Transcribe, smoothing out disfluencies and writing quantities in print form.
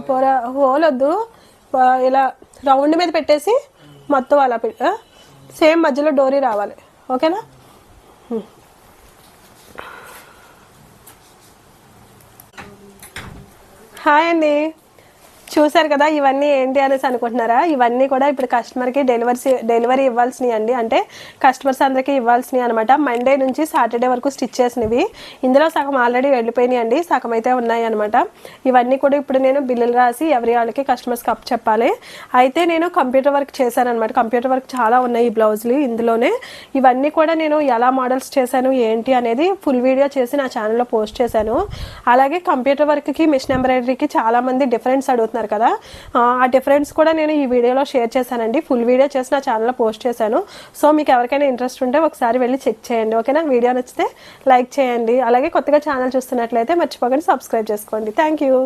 పొర హోల్ వద్దు, ఇలా రౌండ్ మీద పెట్టేసి మొత్తం అలా సేమ్ మధ్యలో డోరీ రావాలి. ఓకేనా? హాయ్ అండి, చూసారు కదా ఇవన్నీ ఏంటి అనేసి అనుకుంటున్నారా? ఇవన్నీ కూడా ఇప్పుడు కస్టమర్కి డెలివరీ ఇవ్వాల్సినవి అండి. అంటే కస్టమర్స్ అందరికీ ఇవ్వాల్సినవి అనమాట. మండే నుంచి సాటర్డే వరకు స్టిచ్ చేసినవి. ఇందులో సగం ఆల్రెడీ వెళ్ళిపోయినాయి అండి, సగం అయితే ఉన్నాయి అనమాట. ఇవన్నీ కూడా ఇప్పుడు నేను బిల్లులు రాసి ఎవరి వాళ్ళకి కస్టమర్స్కి అప్ చెప్పాలి. అయితే నేను కంప్యూటర్ వర్క్ చేశాను అనమాట. కంప్యూటర్ వర్క్ చాలా ఉన్నాయి ఈ బ్లౌజులు ఇందులోనే. ఇవన్నీ కూడా నేను ఎలా మోడల్స్ చేశాను ఏంటి అనేది ఫుల్ వీడియో చేసి నా ఛానల్లో పోస్ట్ చేశాను. అలాగే కంప్యూటర్ వర్క్కి మిషన్ ఎంబ్రాయిడరీకి చాలామంది డిఫరెన్స్ అడుగుతున్నారు కదా, ఆ డిఫరెన్స్ కూడా నేను ఈ వీడియోలో షేర్ చేశానండి. ఫుల్ వీడియో చేసి నా ఛానల్లో పోస్ట్ చేశాను. సో మీకు ఎవరికైనా ఇంట్రెస్ట్ ఉంటే ఒకసారి వెళ్ళి చెక్ చేయండి. ఓకేనా? వీడియో నచ్చితే లైక్ చేయండి. అలాగే కొత్తగా ఛానల్ చూస్తున్నట్లయితే మర్చిపోకండి సబ్స్క్రైబ్ చేసుకోండి. Thank you.